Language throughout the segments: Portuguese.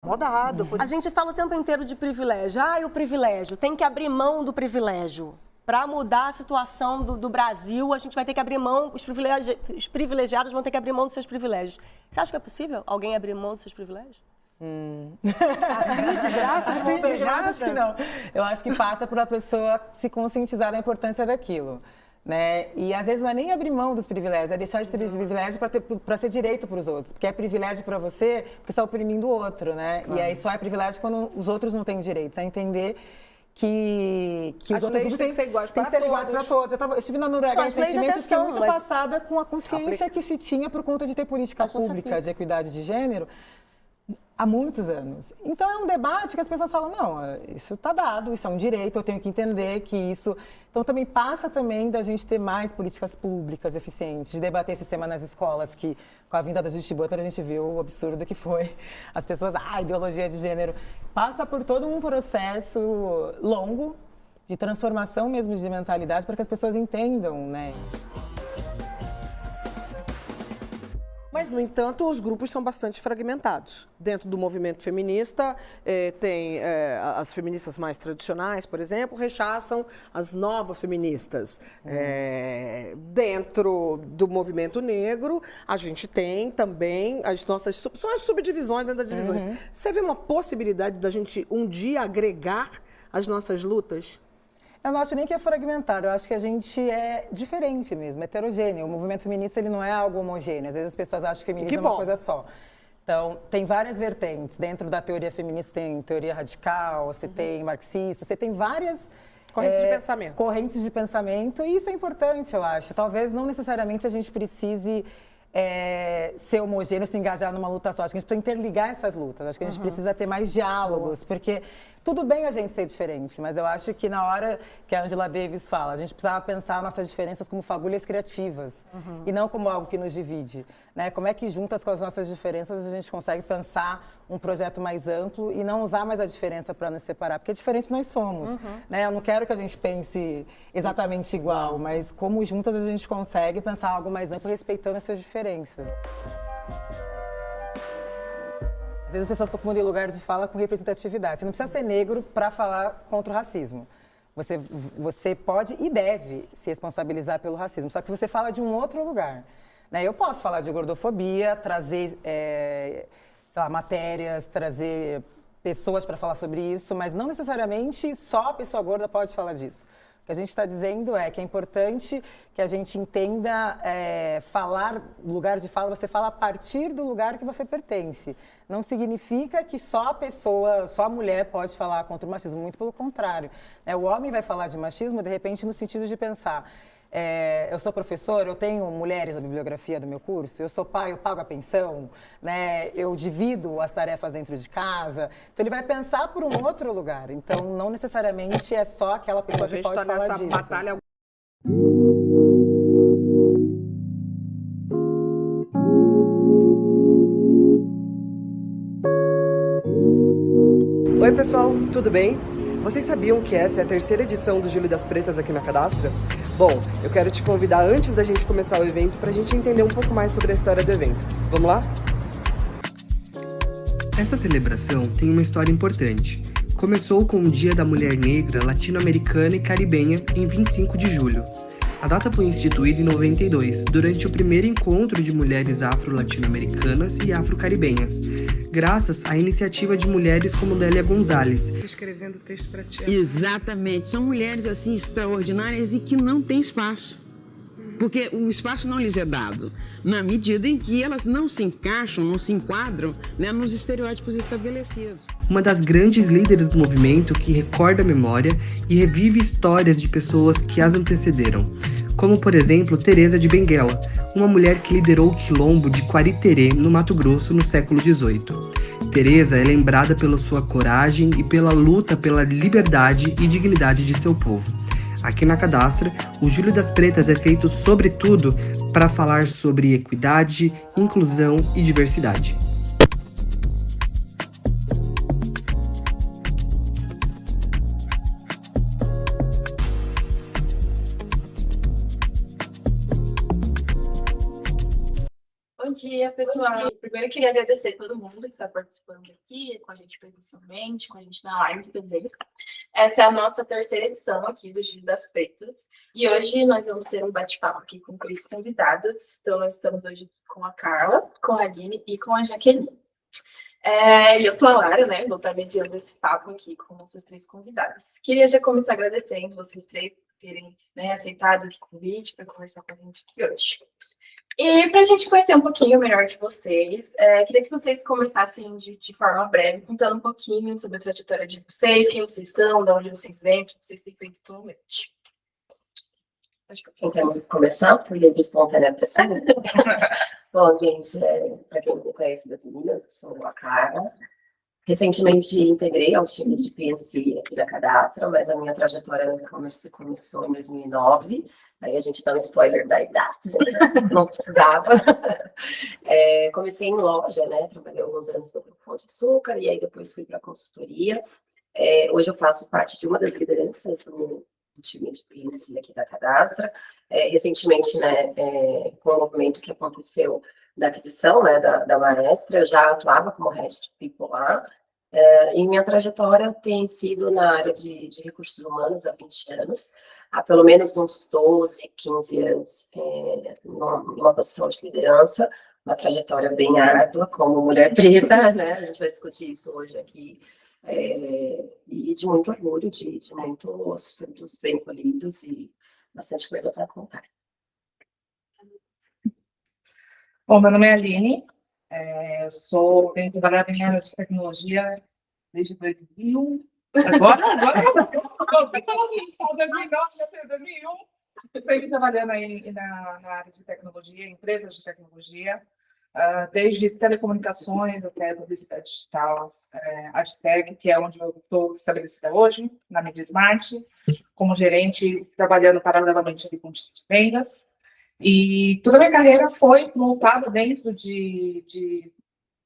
rodado. A gente fala o tempo inteiro de privilégio. Ah, o privilégio. Tem que abrir mão do privilégio. Para mudar a situação do Brasil, a gente vai ter que abrir mão, os privilegiados vão ter que abrir mão dos seus privilégios. Você acha que é possível alguém abrir mão dos seus privilégios? Assim, de graça, de mão beijada? Acho que não. Eu acho que passa por a pessoa se conscientizar da importância daquilo. Né? E às vezes não é nem abrir mão dos privilégios, é deixar de ter privilégio para ser direito para os outros. Porque é privilégio para você porque está oprimindo o outro, né? Claro. E aí só é privilégio quando os outros não têm direitos. É entender que os outros têm que ser iguais para todos. Eu estive na Noruega recentemente e fiquei muito passada com a consciência que se tinha por conta de ter política pública de equidade de gênero há muitos anos. Então é um debate que as pessoas falam, não, isso está dado, isso é um direito, eu tenho que entender que isso... Então também passa também da gente ter mais políticas públicas eficientes, de debater esse sistema nas escolas, que com a vinda da Judith Butler a gente viu o absurdo que foi. As pessoas, ideologia de gênero. Passa por todo um processo longo de transformação mesmo de mentalidade para que as pessoas entendam, né? Mas, no entanto, os grupos são bastante fragmentados. Dentro do movimento feminista, tem as feministas mais tradicionais, por exemplo, rechaçam as novas feministas. Dentro do movimento negro, a gente tem também as nossas... São as subdivisões dentro das divisões. Você vê uma possibilidade da gente um dia agregar as nossas lutas? Eu não acho nem que é fragmentado, eu acho que a gente é diferente mesmo, heterogêneo. O movimento feminista ele não é algo homogêneo, às vezes as pessoas acham que feminismo é uma coisa só. Então, tem várias vertentes. Dentro da teoria feminista tem teoria radical, você tem marxista, você tem várias... Correntes de pensamento. Correntes de pensamento, e isso é importante, eu acho. Talvez não necessariamente a gente precise ser homogêneo, se engajar numa luta só. Acho que a gente precisa interligar essas lutas, acho que a gente precisa ter mais diálogos, porque... Tudo bem a gente ser diferente, mas eu acho que na hora que a Angela Davis fala, a gente precisava pensar nossas diferenças como fagulhas criativas e não como algo que nos divide. Né? Como é que juntas com as nossas diferenças a gente consegue pensar um projeto mais amplo e não usar mais a diferença para nos separar, porque diferente nós somos. Né? Eu não quero que a gente pense exatamente igual, mas como juntas a gente consegue pensar algo mais amplo respeitando essas diferenças. Às vezes as pessoas confundem lugar de fala com representatividade. Você não precisa ser negro para falar contra o racismo. Você pode e deve se responsabilizar pelo racismo, só que você fala de um outro lugar. Né? Eu posso falar de gordofobia, trazer sei lá, matérias, trazer pessoas para falar sobre isso, mas não necessariamente só a pessoa gorda pode falar disso. O que a gente está dizendo é que é importante que a gente entenda falar, lugar de fala, você fala a partir do lugar que você pertence. Não significa que só a mulher pode falar contra o machismo, muito pelo contrário. O homem vai falar de machismo, de repente, no sentido de pensar, eu sou professor, eu tenho mulheres na bibliografia do meu curso, eu sou pai, eu pago a pensão, né? Eu divido as tarefas dentro de casa. Então, ele vai pensar por um outro lugar. Então, não necessariamente é só aquela pessoa que pode falar disso. A gente está nessa batalha. Oi pessoal, tudo bem? Vocês sabiam que essa é a terceira edição do Júlio das Pretas aqui na Cadastra? Bom, eu quero te convidar antes da gente começar o evento pra gente entender um pouco mais sobre a história do evento. Vamos lá? Essa celebração tem uma história importante. Começou com o Dia da Mulher Negra Latino-Americana e Caribenha em 25 de julho. A data foi instituída em 92, durante o primeiro encontro de mulheres afro-latino-americanas e afro-caribenhas, graças à iniciativa de mulheres como Délia Gonzalez. Escrevendo texto para ti. Exatamente, são mulheres assim extraordinárias e que não têm espaço, porque o espaço não lhes é dado, na medida em que elas não se encaixam, não se enquadram, né, nos estereótipos estabelecidos. Uma das grandes líderes do movimento que recorda a memória e revive histórias de pessoas que as antecederam, como por exemplo Teresa de Benguela, uma mulher que liderou o quilombo de Quariterê, no Mato Grosso, no século XVIII. Teresa é lembrada pela sua coragem e pela luta pela liberdade e dignidade de seu povo. Aqui na Cadastra, o Júlio das Pretas é feito sobretudo para falar sobre equidade, inclusão e diversidade. Bom dia, pessoal. Primeiro, eu queria agradecer a todo mundo que está participando aqui, com a gente presencialmente, com a gente na live também. Essa é a nossa terceira edição aqui do Giro das Pretas. E hoje nós vamos ter um bate-papo aqui com 3 convidadas. Então, nós estamos hoje com a Carla, com a Aline e com a Jaqueline. E eu sou a Lara, né? Vou estar mediando esse papo aqui com essas 3 convidadas. Queria já começar agradecendo vocês 3 por terem, né, aceitado esse convite para conversar com a gente aqui hoje. E para a gente conhecer um pouquinho melhor de vocês, queria que vocês começassem de forma breve, contando um pouquinho sobre a trajetória de vocês, quem vocês são, de onde vocês vêm, o que vocês têm feito atualmente. Quem quer começar? Por livre espontânea pressão. Bom, gente, para quem não me conhece das meninas, eu sou a Clara. Recentemente integrei ao time de PNC aqui da Cadastra, mas a minha trajetória no e-commerce começou em 2009. Aí a gente dá um spoiler da idade, não precisava. Comecei em loja, né? Trabalhei alguns anos no Grupo Pão de Açúcar e aí depois fui para a consultoria. Hoje eu faço parte de uma das lideranças do time de PNC aqui da Cadastra. Recentemente, né, com o movimento que aconteceu da aquisição, né, da Maestra, eu já atuava como head de people lá. E minha trajetória tem sido na área de recursos humanos há 20 anos. Há pelo menos uns 12, 15 anos numa posição de liderança, uma trajetória bem árdua como mulher preta, né? A gente vai discutir isso hoje aqui, e de muito orgulho, de muitos frutos bem colhidos e bastante coisa para contar. Bom, meu nome é Aline, tenho trabalhado em área de tecnologia desde 2000. Agora, 2001, sempre trabalhando aí na área de tecnologia, empresas de tecnologia, desde telecomunicações até publicidade digital, AdTech, que é onde eu estou estabelecida hoje, na Mídia Smart, como gerente, trabalhando paralelamente ali com o time de vendas. E toda a minha carreira foi montada dentro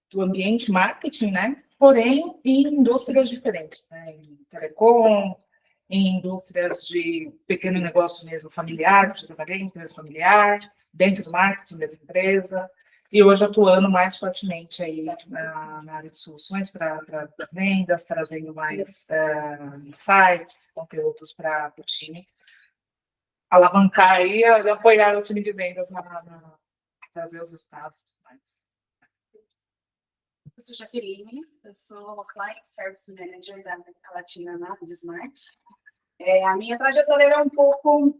do ambiente marketing, né? Porém, em indústrias diferentes, né? Em telecom, em indústrias de pequeno negócio mesmo familiar, eu trabalhei em empresa familiar, dentro do marketing das empresas, e hoje atuando mais fortemente aí na área de soluções para vendas, trazendo mais insights, conteúdos para o time, alavancar e apoiar o time de vendas na trazer os resultados e tudo mais. Eu sou Jaqueline, eu sou Client Service Manager da América Latina na Smart. A minha trajetória era um pouco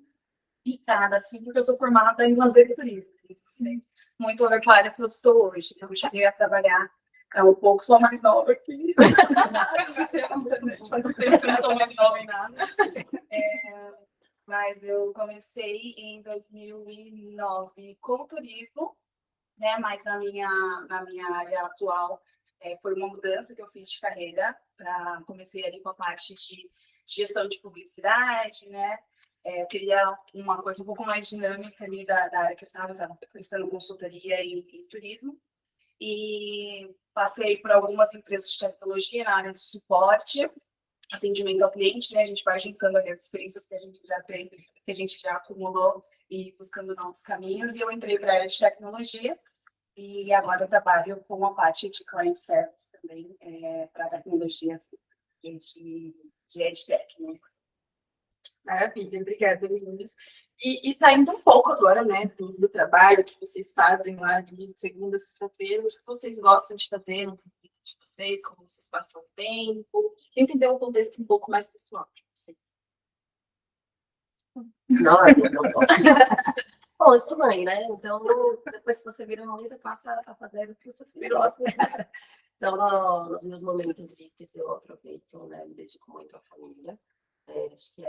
picada, assim, porque eu sou formada em lazer turístico, né? Muito a ver com a área que eu estou hoje. Eu cheguei a trabalhar um pouco, sou mais nova aqui. Faz tempo que eu não estou mais nova em nada. Mas eu comecei em 2009 com turismo, né? Mas na minha área atual foi uma mudança que eu fiz de carreira. Comecei ali com a parte de gestão de publicidade, né? Eu queria uma coisa um pouco mais dinâmica ali da área que eu estava prestando consultoria em turismo. E passei por algumas empresas de tecnologia na área de suporte, atendimento ao cliente, né? A gente vai juntando as experiências que a gente já tem, que a gente já acumulou e buscando novos caminhos. E eu entrei para a área de tecnologia e agora eu trabalho com a parte de client service também, para tecnologia de EdTech, né? Maravilha, obrigada, meninas. E saindo um pouco agora, né, do trabalho que vocês fazem lá de segunda a sexta-feira, o que vocês gostam de fazer no tempo de vocês, como vocês passam o tempo, entender um contexto um pouco mais pessoal de vocês. Não. Bom, eu sou mãe, né? Então, depois que você vira mãe, você passa a fazer o que você gosta. Então, nos meus momentos livres, eu aproveito, né? Me dedico muito à família. Acho que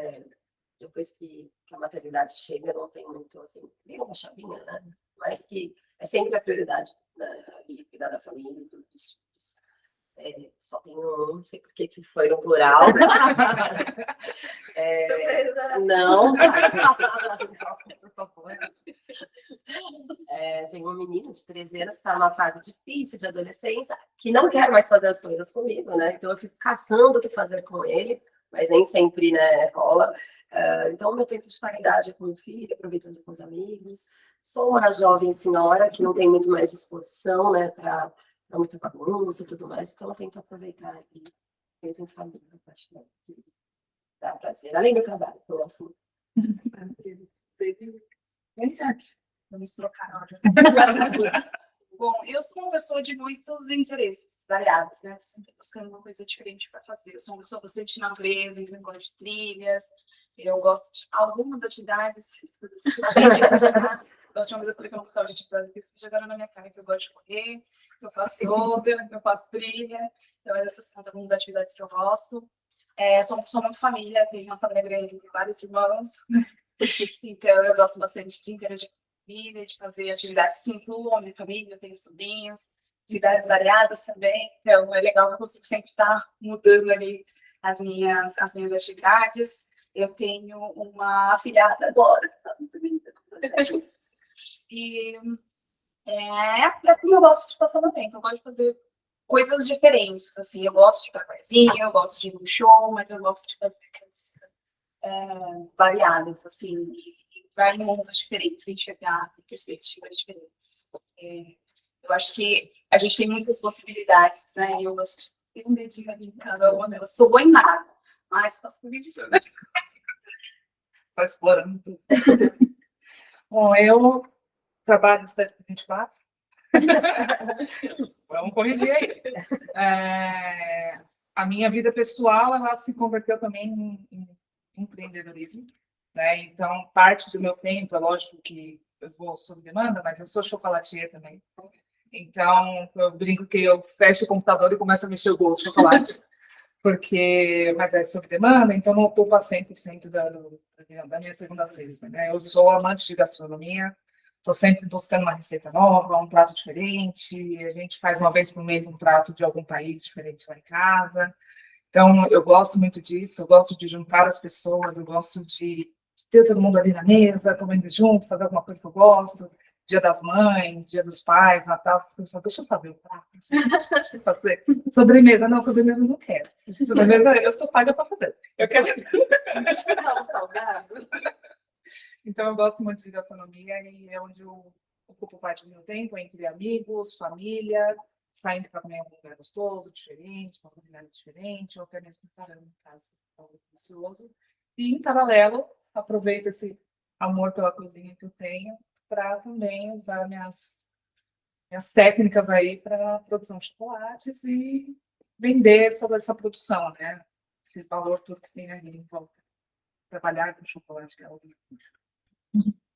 depois que a maternidade chega, não tem muito, assim, bem uma chavinha, né? Mas que é sempre a prioridade, né? E cuidar da família e tudo isso. Só tenho um, não sei por que foi no plural. Não. Por favor. Tenho uma menina de 13 anos que está numa fase difícil de adolescência, que não quer mais fazer as coisas comigo, né? Então eu fico caçando o que fazer com ele, mas nem sempre, né, rola. Então, meu tempo de qualidade é com o filho, aproveitando com os amigos. Sou uma jovem senhora que não tem muito mais disposição, né, para muita bagunça e tudo mais, então eu tento aproveitar e tempo em família, acho que dá prazer, além do trabalho, que eu gosto muito. Vamos trocar. Bom, eu sou uma pessoa de muitos interesses variados, né? Estou sempre buscando uma coisa diferente para fazer. Eu sou uma pessoa bastante de natureza, então eu gosto de trilhas, eu gosto de algumas atividades, coisas que eu tenho que gostar. Da última vez eu falei que eu não gostava de atividade física, jogaram na minha cara que eu gosto de correr, que eu faço yoga, que eu faço trilha. Então, essas são algumas atividades que eu gosto. Sou uma pessoa muito família, tenho uma família grande, tenho vários irmãos. Então, eu gosto bastante de interagir com a família, de fazer atividades que incluam a minha família, eu tenho sobrinhos, de idades variadas também. Então, é legal que eu consigo sempre estar mudando ali as minhas atividades. Eu tenho uma afilhada agora, que está muito linda. E é como eu gosto de passar o tempo, eu gosto de fazer coisas diferentes, assim, eu gosto de ir pra barzinho, eu gosto de ir no show, mas eu gosto de fazer coisas variadas, assim, e vai em mundos diferentes, enxergar perspectivas diferentes. Eu acho que a gente tem muitas possibilidades, né, e eu gosto de ter um dedinho ali em cada uma delas. Sou boa em nada, mas faço tudo de tudo. Só explorando tudo. Bom, eu trabalho 7/24. Vamos corrigir aí. A minha vida pessoal, ela se converteu também em empreendedorismo, né? Então, parte do meu tempo, é lógico que eu vou sob demanda, mas eu sou chocolatier também. Então, eu brinco que eu fecho o computador e começo a mexer o bolo de chocolate. Mas é sob demanda, então não ocupa 100% da minha segunda a sexta, né? Eu sou amante de gastronomia, estou sempre buscando uma receita nova, um prato diferente, a gente faz uma vez por mês um prato de algum país diferente lá em casa. Então, eu gosto muito disso, eu gosto de juntar as pessoas, eu gosto de ter todo mundo ali na mesa, comendo junto, fazer alguma coisa que eu gosto. Dia das Mães, Dia dos Pais, Natal, essas coisas. Deixa eu fazer o prato. Deixa eu fazer. Sobremesa, não, sobremesa eu não quero. Sobremesa eu sou paga para fazer. Eu quero um salgado. Então, eu gosto muito de gastronomia e é onde eu ocupo parte do meu tempo, entre amigos, família, saindo para comer em algum lugar gostoso, diferente, uma culinária diferente, ou até mesmo preparando em casa algo delicioso. E, em paralelo, aproveito esse amor pela cozinha que eu tenho para também usar minhas técnicas aí para produção de chocolates e vender essa produção, né? Esse valor todo que tem ali em volta. Trabalhar com chocolate, que é algo muito.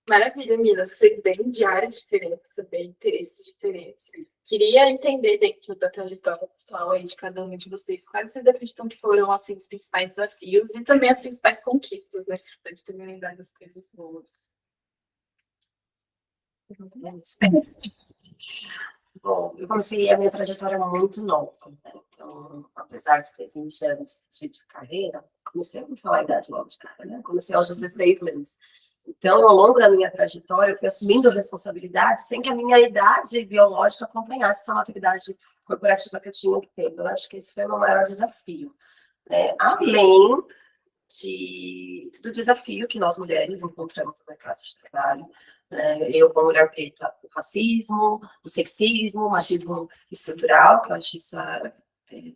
Maravilha, meninas. Vocês vêm de áreas diferentes, também interesses diferentes. Queria entender dentro da trajetória pessoal aí de cada um de vocês, quais vocês acreditam que foram assim, os principais desafios e também as principais conquistas, né? Para eles terem lembrado das coisas boas. Bom, eu comecei a minha trajetória muito nova, né? Então, apesar de ter 20 anos de carreira, comecei a me falar a idade logo de cara, né? Comecei aos 16 meses. Então, ao longo da minha trajetória, eu fui assumindo responsabilidades sem que a minha idade biológica acompanhasse essa maturidade corporativa que eu tinha que ter. Eu acho que esse foi o meu maior desafio, né? Além do desafio que nós mulheres encontramos no mercado de trabalho, eu, como mulher preta, o racismo, o sexismo, o machismo estrutural, que eu acho isso,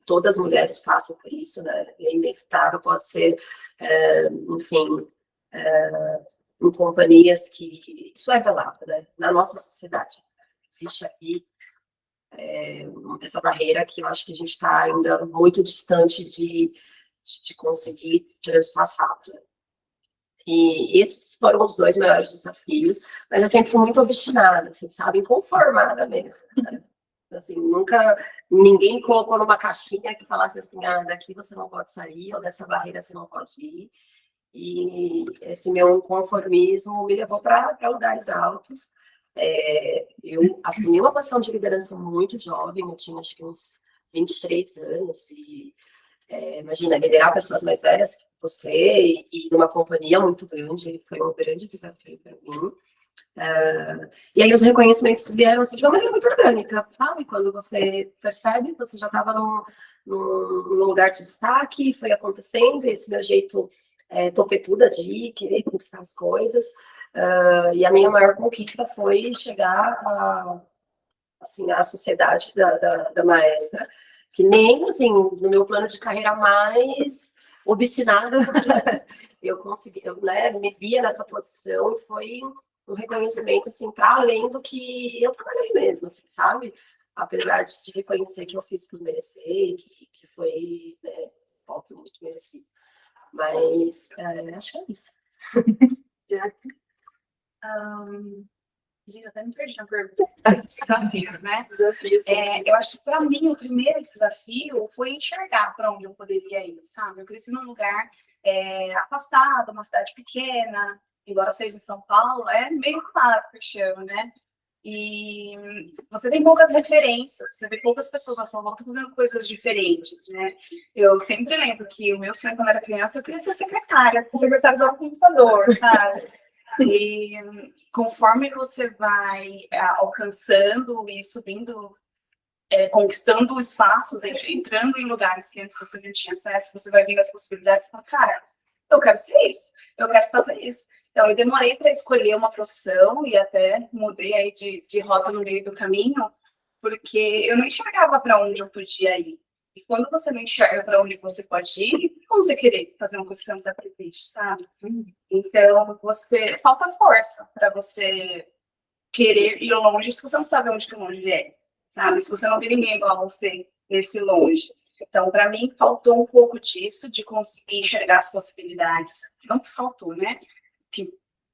todas as mulheres passam por isso, né? É inevitável, pode ser, enfim, em companhias que isso é velado, né? Na nossa sociedade. Existe aqui essa barreira que eu acho que a gente está ainda muito distante de conseguir transpassar, né? E esses foram os dois maiores desafios, mas eu sempre fui muito obstinada, assim, sabe? Inconformada mesmo, né? Assim, nunca ninguém me colocou numa caixinha que falasse assim, daqui você não pode sair, ou dessa barreira você não pode ir. E esse meu inconformismo me levou para lugares altos. Eu assumi uma posição de liderança muito jovem, eu tinha acho que uns 23 anos, e imagina, liderar pessoas mais velhas que você e numa companhia muito grande, foi um grande desafio para mim. E aí os reconhecimentos vieram assim, de uma maneira muito orgânica, sabe? Quando você percebe que você já estava num lugar de destaque, foi acontecendo, esse meu jeito topetuda de ir, querer conquistar as coisas, E a minha maior conquista foi chegar assim, à sociedade da maestra, que nem, assim, no meu plano de carreira mais obstinada, eu consegui, né, me via nessa posição e foi um reconhecimento, assim, para além do que eu trabalhei mesmo, assim, sabe? Apesar de reconhecer que eu fiz por merecer, que foi, né, óbvio, muito merecido. Mas acho que é isso. Gente, eu até me perdi na pergunta. Desafios, né? Desafios. Eu acho que, para mim, o primeiro desafio foi enxergar para onde eu poderia ir, sabe? Eu cresci num lugar afastado, uma cidade pequena, embora seja em São Paulo, é meio claro que chama, né? E você tem poucas referências, você vê poucas pessoas à sua volta fazendo coisas diferentes, né? Eu sempre lembro que o meu sonho quando era criança, eu queria ser secretária usar o computador, sabe? E conforme você vai alcançando e subindo, conquistando espaços, entrando em lugares que antes você não tinha acesso, você vai vendo as possibilidades e fala, cara, eu quero ser isso, eu quero fazer isso. Então, eu demorei para escolher uma profissão e até mudei aí de rota no meio do caminho, porque eu não enxergava para onde eu podia ir. E quando você não enxerga para onde você pode ir, como você querer fazer uma coisa que você não desaprendiste, sabe? Então, falta força para você querer ir longe se você não sabe onde que longe é, sabe? Se você não vê ninguém igual a você nesse longe. Então, para mim, faltou um pouco disso, de conseguir enxergar as possibilidades. Não que faltou, né? Que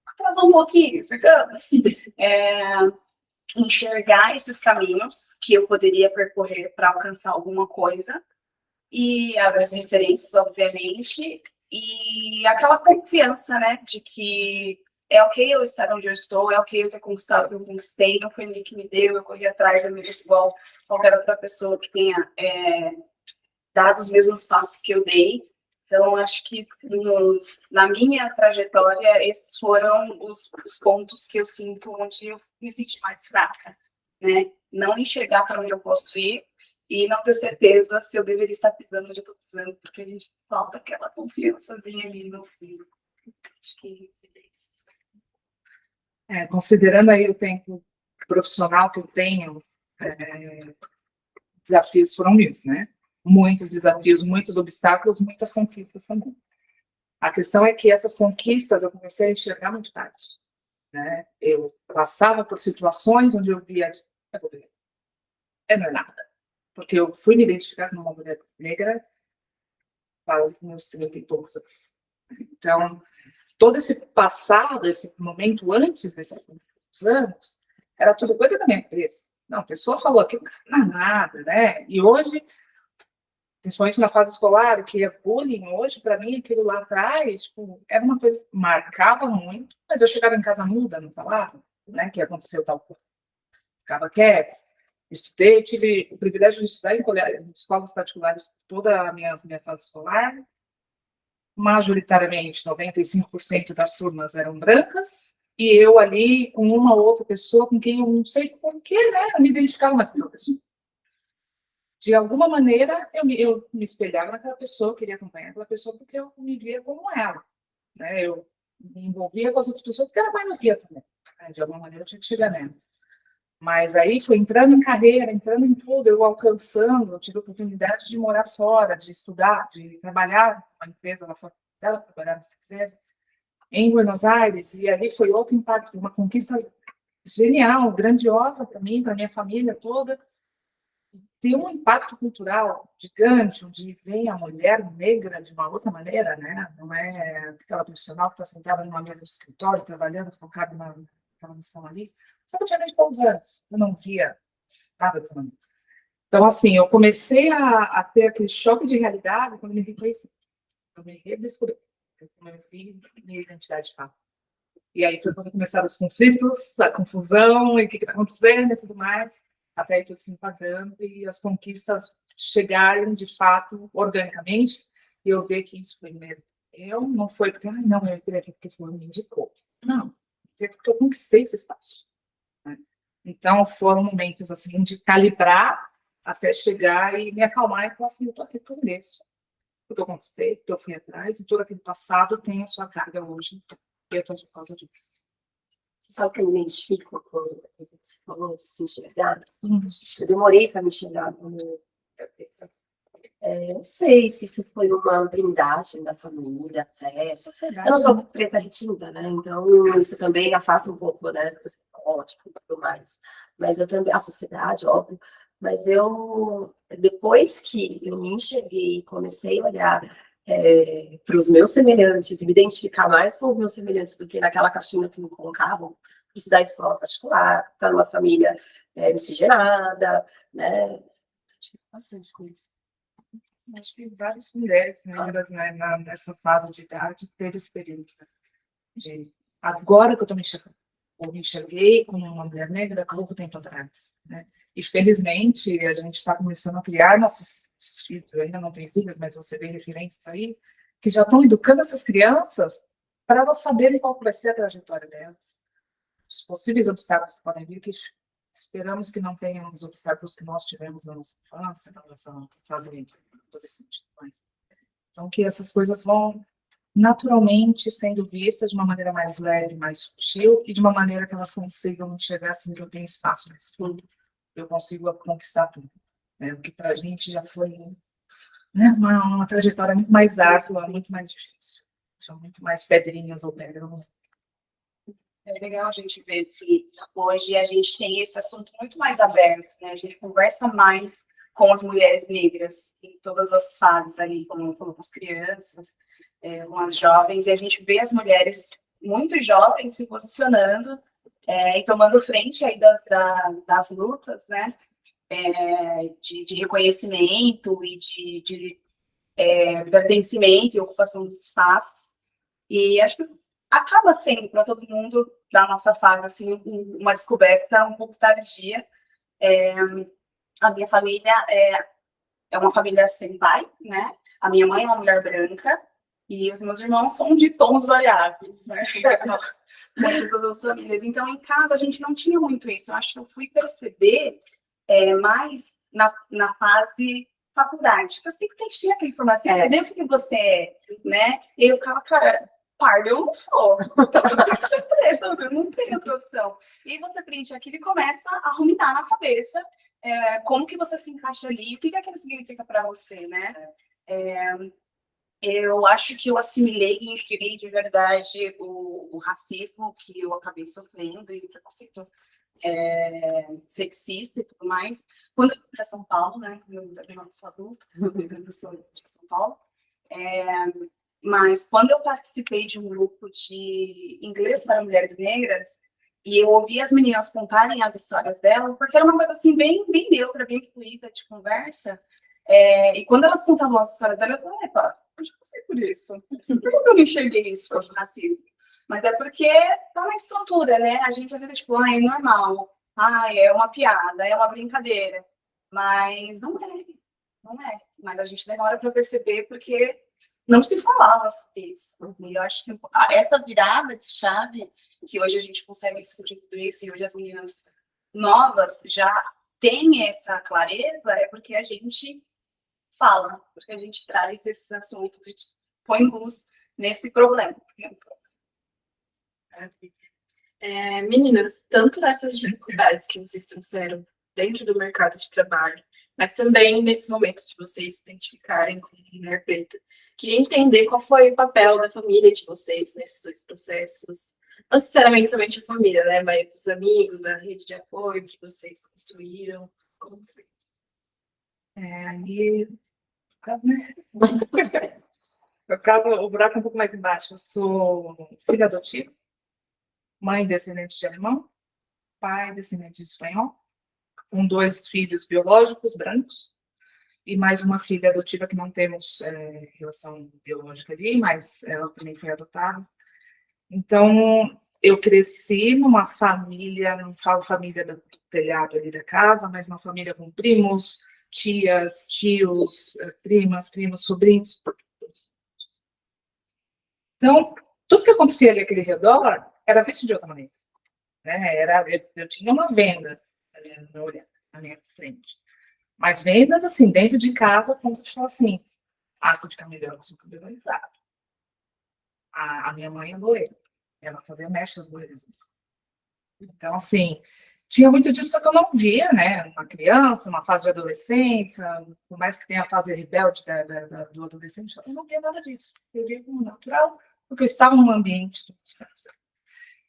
atrasou um pouquinho, digamos assim. Enxergar esses caminhos que eu poderia percorrer para alcançar alguma coisa, e as referências, obviamente, e aquela confiança, né, de que é ok eu estar onde eu estou, é ok eu ter conquistado o que eu conquistei, não foi ninguém que me deu, eu corri atrás, eu mereço igual qualquer outra pessoa que tenha dado os mesmos passos que eu dei. Então, acho que na minha trajetória, esses foram os pontos que eu sinto onde eu me senti mais fraca, né? Não enxergar para onde eu posso ir e não ter certeza se eu deveria estar pisando onde eu estou pisando, porque a gente falta aquela confiançazinha ali no fim. Acho que é isso. Considerando aí o tempo profissional que eu tenho, desafios foram meus, né? Muitos desafios, muitos obstáculos, muitas conquistas também. A questão é que essas conquistas eu comecei a enxergar muito tarde, né? Eu passava por situações onde eu via, não é nada, porque eu fui me identificar como uma mulher negra quase com meus 30 e poucos anos. Então, todo esse passado, esse momento antes desses anos, era tudo coisa da minha cabeça. Não, a pessoa falou aquilo, não é nada, né? E hoje, principalmente na fase escolar, que é bullying, hoje, para mim, aquilo lá atrás, tipo, era uma coisa que marcava muito, mas eu chegava em casa muda, não falava, né, que aconteceu tal coisa. Ficava quieta. Estudei, tive o privilégio de estudar em escolas particulares toda a minha fase escolar. Majoritariamente, 95% das turmas eram brancas, e eu ali com uma ou outra pessoa com quem eu não sei porquê, né, eu me identificava mais com aquela pessoa. De alguma maneira, eu me espelhava naquela pessoa, eu queria acompanhar aquela pessoa porque eu me via como ela, né? Eu me envolvia com as outras pessoas porque era mais maioria também, né? De alguma maneira eu tinha que chegar nela. Mas aí foi entrando em carreira, entrando em tudo, eu alcançando, eu tive a oportunidade de morar fora, de estudar, de trabalhar numa empresa lá fora dela, trabalhar nessa empresa, em Buenos Aires, e ali foi outro impacto, uma conquista genial, grandiosa para mim, para minha família toda. Tem um impacto cultural gigante, onde vem a mulher negra de uma outra maneira, né? Não é aquela profissional que está sentada numa mesa de escritório, trabalhando, focada naquela missão ali. Só que eu tinha 20 e poucos anos, eu não via nada dessa maneira. Então, assim, eu comecei a ter aquele choque de realidade quando me reconheci. Eu me redescobri, como eu vi minha identidade de fato. E aí foi quando começaram os conflitos, a confusão, e o que está acontecendo e tudo mais, até aí tudo se enquadrando e as conquistas chegarem, de fato, organicamente, e eu ver que isso foi mesmo. Eu não foi porque, não, eu entrei aqui porque fulano me indicou. Não, entrei porque eu conquistei esse espaço. Né? Então, foram momentos, assim, de calibrar até chegar e me acalmar e falar assim, eu estou aqui porque eu mereço, porque eu conquistei, porque eu fui atrás, e todo aquele passado tem a sua carga hoje, e eu estou por causa disso. Você sabe que eu me identifico com o que você falou de se enxergar? Eu demorei para me enxergar como preta. Não sei se isso foi uma blindagem da família, até. Eu não sou preta retinta, né? Então, isso também afasta um pouco, né, do estereótipo e tudo mais. Mas eu também, a sociedade, óbvio. Mas eu, depois que eu me enxerguei e comecei a olhar para os meus semelhantes e me identificar mais com os meus semelhantes do que naquela caixinha que me colocavam, estudar em escola particular, estar numa família miscigenada, né? Acho que bastante com isso. Acho que várias mulheres negras, né, nessa fase de idade teve esse período, né, de agora que eu me enxerguei como uma mulher negra há pouco tempo atrás, né? E felizmente a gente está começando a criar nossos filhos. Eu ainda não tenho filhos, mas você vê referências aí que já estão educando essas crianças para elas saberem qual vai ser a trajetória delas, os possíveis obstáculos que podem vir, que esperamos que não tenham os obstáculos que nós tivemos na nossa infância, na nossa fase adolescente. Então, que essas coisas vão naturalmente sendo vistas de uma maneira mais leve, mais sutil, e de uma maneira que elas consigam enxergar assim que eu tenho espaço nesse mundo, eu consigo conquistar tudo. Né? O que para a gente já foi, né, uma trajetória muito mais árdua, muito mais difícil. São muito mais pedrinhas ou pedras. É legal a gente ver que hoje a gente tem esse assunto muito mais aberto, né? A gente conversa mais com as mulheres negras em todas as fases ali, com as crianças, com as jovens, e a gente vê as mulheres muito jovens se posicionando e tomando frente aí das lutas, né? De reconhecimento e de pertencimento e ocupação dos espaços. E acho que acaba sendo para todo mundo da nossa fase assim uma descoberta um pouco tardia. A minha família é uma família sem pai, né? A minha mãe é uma mulher branca e os meus irmãos são de tons variáveis, né? Muitas das famílias. Então, em casa, a gente não tinha muito isso. Eu acho que eu fui perceber mais na fase faculdade. Eu sempre tinha aquela informação, dizer o que você é, né? E eu ficava, cara, parda eu não sou. Então, eu tenho que ser preta, eu não tenho outra opção. E aí você preenche aquilo e começa a ruminar na cabeça como que você se encaixa ali, o que aquilo significa para você, né? Eu acho que eu assimilei e inferi de verdade o racismo que eu acabei sofrendo e o preconceito sexista e tudo mais. Quando eu fui para São Paulo, né? Eu não sou adulta, eu sou de São Paulo. Mas quando eu participei de um grupo de inglês para mulheres negras, e eu ouvi as meninas contarem as histórias delas, porque era uma coisa assim bem neutra, bem fluida de conversa. E quando elas contavam as histórias delas, eu falei, epa, eu já passei por isso. Por que eu não enxerguei isso como racismo? Mas é porque tá na estrutura, né? A gente às vezes, tipo, é normal, é uma piada, é uma brincadeira. Mas não é. Mas a gente demora para perceber porque não se falava sobre isso. E eu acho que essa virada de chave, que hoje a gente consegue discutir tudo isso, e hoje as meninas novas já têm essa clareza, é porque a gente fala, porque a gente traz esses assuntos, a gente põe luz nesse problema. Meninas, tanto nessas dificuldades que vocês trouxeram dentro do mercado de trabalho, mas também nesse momento de vocês se identificarem como mulher preta, queria entender qual foi o papel da família de vocês nesses dois processos. Não necessariamente somente a família, né? Mas os amigos, da rede de apoio que vocês construíram. Como foi? E, no caso, né? No caso, o buraco é um pouco mais embaixo. Eu sou filha adotiva, mãe descendente de alemão, pai descendente de espanhol, com 2 filhos biológicos brancos, e mais uma filha adotiva que não temos relação biológica ali, mas ela também foi adotada. Então, eu cresci numa família, não falo família do telhado ali da casa, mas uma família com primos, tias, tios, primas, primos, sobrinhos. Então, tudo que acontecia ali naquele redor era visto de outra maneira. Né? Eu tinha uma venda na minha frente. Mas vendas, assim, dentro de casa, a ponto de falar assim, ácido de camelhão, seu cabelo alisado. A minha mãe é loira. Ela fazia mechas loiras. Então, assim, tinha muito disso que eu não via, né? Uma criança, uma fase de adolescência, por mais que tenha a fase rebelde do adolescente, eu não via nada disso. Eu via como natural, porque eu estava num ambiente.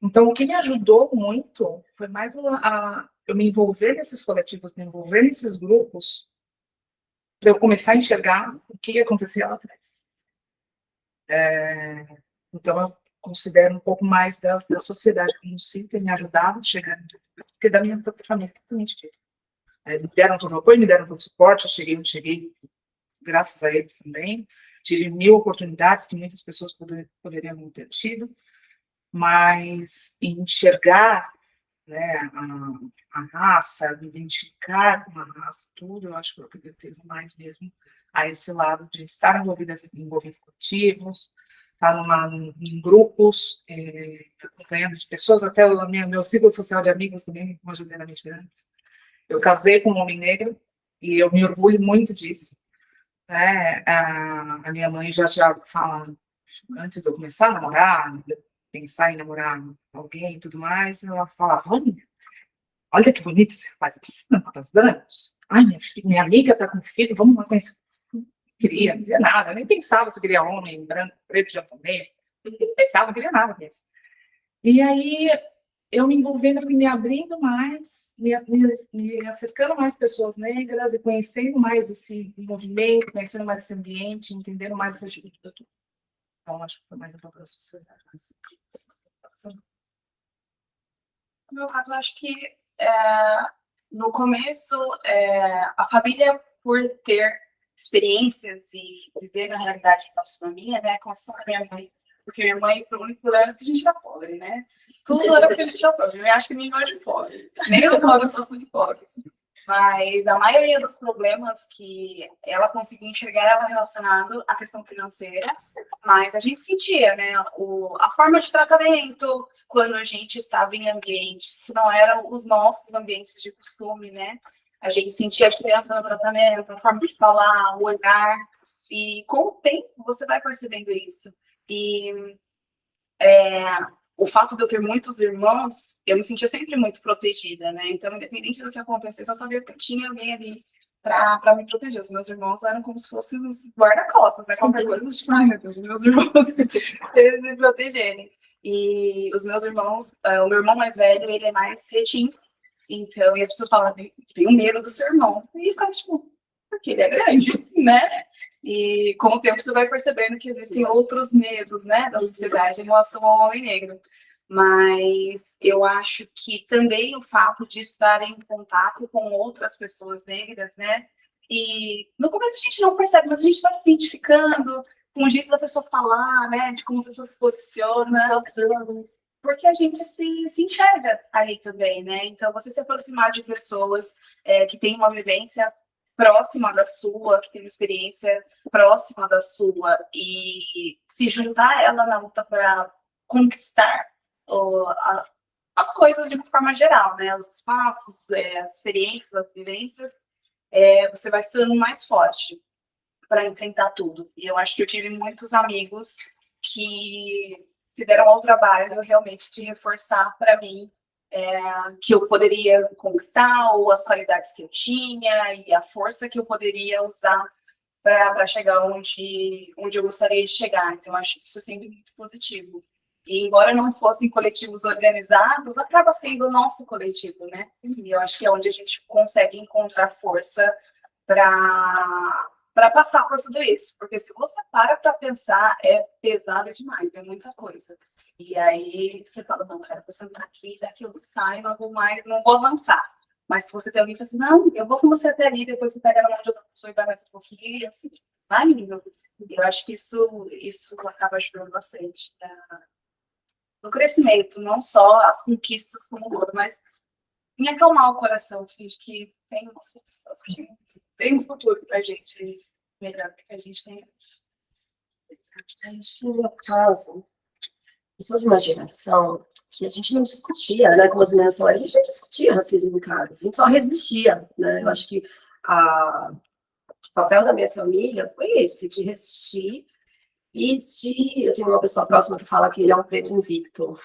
Então, o que me ajudou muito foi mais eu me envolver nesses coletivos, me envolver nesses grupos, para eu começar a enxergar o que acontecia lá atrás. Então, eu considero um pouco mais da sociedade como se ter me ajudado a chegar, porque da minha própria família, totalmente disso. Me deram todo o apoio, me deram todo o suporte, eu cheguei onde cheguei, graças a eles também. Tive 1000 oportunidades que muitas pessoas poderiam não ter tido, mas enxergar, né, a raça, me identificar com a raça, tudo, eu acho que eu teve mais mesmo a esse lado de estar envolvido em coletivos, estar em grupos, acompanhando de pessoas, até meu ciclo social de amigos também, majoritariamente grandes. Eu casei com um homem negro e eu me orgulho muito disso. Né? A minha mãe já fala, antes de eu começar a namorar, pensar em namorar alguém e tudo mais, ela fala, olha que bonito esse rapaz aqui, não tá dando. Ai, minha amiga tá com filho, vamos lá conhecer. Não queria nada, eu nem pensava se eu queria homem, branco, preto, japonês, eu nem pensava, não queria nada mesmo. E aí, eu me envolvendo, fui me abrindo mais, me acercando mais pessoas negras e conhecendo mais esse movimento, conhecendo mais esse ambiente, entendendo mais essa cultura. Então, acho que foi mais um pouco da sociedade. No meu caso, acho que no começo, a família, por ter experiências e viver na realidade da nossa família, né, com a minha mãe, porque minha mãe, por muito problema, que a gente era pobre, né? Tudo era porque a gente era pobre. Eu acho que ninguém gosta de pobre. Nem os pobres gostam de pobre. Mas a maioria dos problemas que ela conseguia enxergar era relacionado à questão financeira, mas a gente sentia, né, a forma de tratamento, quando a gente estava em ambientes, se não eram os nossos ambientes de costume, né, a gente sentia a diferença no tratamento, a forma de falar, o olhar, e com o tempo você vai percebendo isso. E o fato de eu ter muitos irmãos, eu me sentia sempre muito protegida, né? Então, independente do que acontecesse, eu sabia que eu tinha alguém ali para me proteger. Os meus irmãos eram como se fossem os guarda-costas, né? Qualquer coisa, tipo, ai, meu Deus, os meus irmãos, eles me protegerem. E os meus irmãos, o meu irmão mais velho, ele é mais retinho. Então, e as pessoas falam, tenho medo do seu irmão. E ficava, tipo, porque ele é grande, né? E com o tempo você vai percebendo que existem outros medos, né, da sociedade em relação ao homem negro. Mas eu acho que também o fato de estar em contato com outras pessoas negras, né? E no começo a gente não percebe, mas a gente vai se identificando com o jeito da pessoa falar, né? De como a pessoa se posiciona. Porque a gente se enxerga ali também, né? Então, você se aproximar de pessoas que têm uma vivência próxima da sua, que tem uma experiência próxima da sua, e se juntar a ela na luta para conquistar as coisas de uma forma geral, né? Os espaços, as experiências, as vivências, você vai se tornando mais forte para enfrentar tudo. E eu acho que eu tive muitos amigos que se deram ao trabalho realmente de reforçar para mim que eu poderia conquistar, ou as qualidades que eu tinha e a força que eu poderia usar para chegar onde eu gostaria de chegar. Então, eu acho que isso é sempre muito positivo. E, embora não fossem coletivos organizados, acaba sendo o nosso coletivo, né? E eu acho que é onde a gente consegue encontrar força para passar por tudo isso. Porque se você para pensar, é pesado demais, é muita coisa. E aí você fala, não, cara, vou sentar aqui, daqui eu saio, não vou avançar. Mas se você tem alguém que fala assim, não, eu vou com você até ali, depois você pega na mão de outra pessoa e vai mais um pouquinho, e assim, vai indo. Eu acho que isso acaba ajudando bastante no crescimento, não só as conquistas como todo, mas em acalmar o coração, assim, de que tem uma solução, que tem um futuro pra gente melhor que a gente tem. A gente, no caso, eu sou de uma geração que a gente não discutia, né, como as meninas falaram, a gente não discutia racismo em casa, a gente só resistia, né, eu acho que o papel da minha família foi esse, de resistir eu tenho uma pessoa próxima que fala que ele é um preto invicto,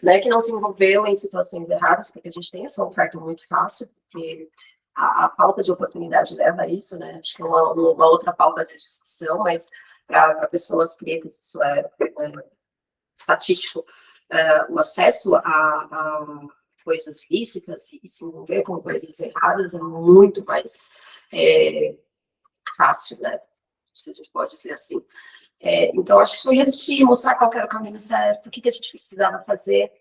né? Que não se envolveu em situações erradas, porque a gente tem essa oferta muito fácil, porque a falta de oportunidade leva a isso, né? Acho que é uma outra pauta de discussão, mas para pessoas pretas isso é estatístico. O acesso a coisas lícitas e se envolver com coisas erradas é muito mais fácil, né? Se a gente pode dizer assim. Então, acho que foi resistir, mostrar qual era o caminho certo, o que a gente precisava fazer.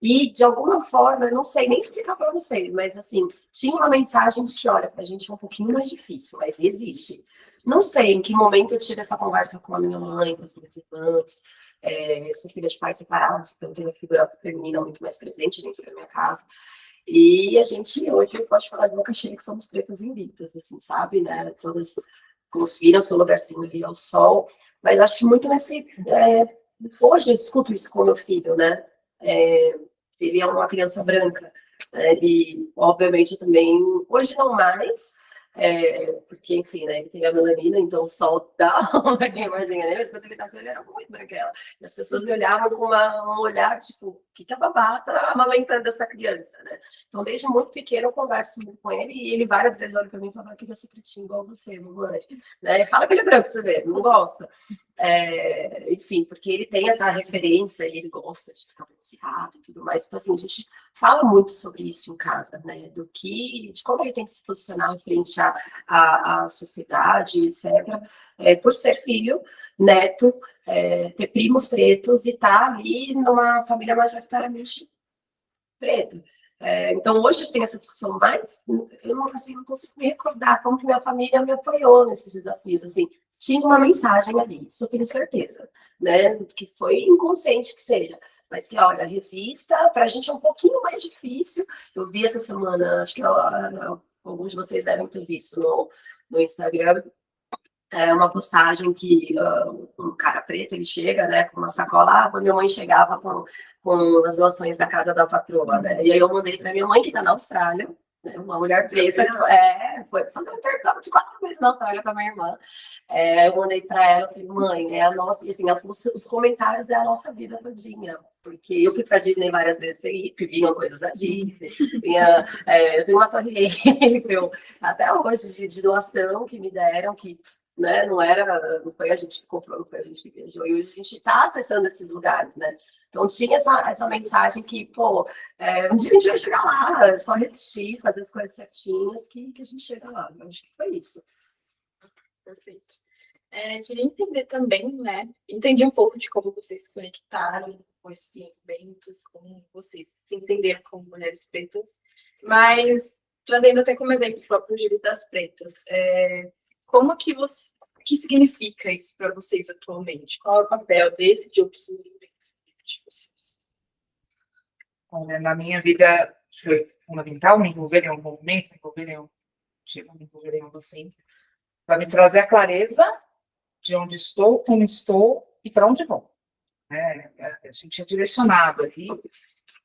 E, de alguma forma, eu não sei nem explicar para vocês, mas, assim, tinha uma mensagem de que, olha, para a gente é um pouquinho mais difícil, mas existe. Não sei em que momento eu tive essa conversa com a minha mãe, com as minhas irmãs. Eu sou filha de pais separados, então tenho uma figura feminina muito mais presente dentro da minha casa. E a gente, hoje, pode falar de boca cheia que somos pretas invictas, assim, sabe, né? Todas conseguiram seu lugarzinho ali ao sol. Mas acho que muito nesse... hoje eu discuto isso com meu filho, né? Ele é uma criança branca, né? E, obviamente, eu também... Hoje não mais, porque, enfim, né? Ele tem a melanina, então o sol dá uma imagem nele, mas quando ele nasceu, ele era muito branquela. E as pessoas me olhavam com um olhar, tipo, o que a babá tá amamentando essa criança, né? Então, desde muito pequeno, eu converso muito com ele, e ele várias vezes olha para mim e fala que ele é ser pretinho igual você, mamãe. Né? Fala que ele é branco pra você ver, não gosta. Enfim, porque ele tem essa referência e ele gosta de ficar bronzeado e tudo mais. Então, assim, a gente fala muito sobre isso em casa, né? De como ele tem que se posicionar frente à sociedade, etc. Por ser filho, neto, ter primos pretos e estar ali numa família majoritariamente preta. Então, hoje tem essa discussão, mas eu não consigo me recordar como que minha família me apoiou nesses desafios. Assim, tinha uma mensagem ali, isso eu tenho certeza, né? Que foi inconsciente que seja, mas que, olha, resista, para a gente é um pouquinho mais difícil. Eu vi essa semana, acho que alguns de vocês devem ter visto no Instagram, uma postagem que um cara preto, ele chega, né, com uma sacola, quando minha mãe chegava com as doações da casa da patroa, né, e aí eu mandei para minha mãe, que está na Austrália, né, uma mulher preta, foi fazer um intercâmbio de 4 meses na Austrália com a minha irmã, eu mandei para ela, falei, mãe, é a nossa, e assim, ela falou, os comentários é a nossa vida todinha, porque eu fui para Disney várias vezes, que vinham coisas da Disney, eu tenho uma torre Eiffel, até hoje, de doação que me deram, que, né, não foi a gente que comprou, não foi a gente que viajou, e hoje a gente está acessando esses lugares, né? Então tinha essa mensagem que, pô, um dia a gente vai chegar lá, é só resistir, fazer as coisas certinhas que a gente chega lá. Eu acho que foi isso. Perfeito. Queria entender também, né? Entendi um pouco de como vocês se conectaram com esses movimentos, como vocês se entenderam como mulheres pretas, mas trazendo até como exemplo o próprio Giro das Pretas, como que o que significa isso para vocês atualmente? Qual é o papel desse de outros movimentos de vocês? Olha, na minha vida foi fundamental me envolver em um movimento, me envolver em um docente, para me trazer a clareza de onde estou, como estou e para onde vou. A gente é direcionado ali,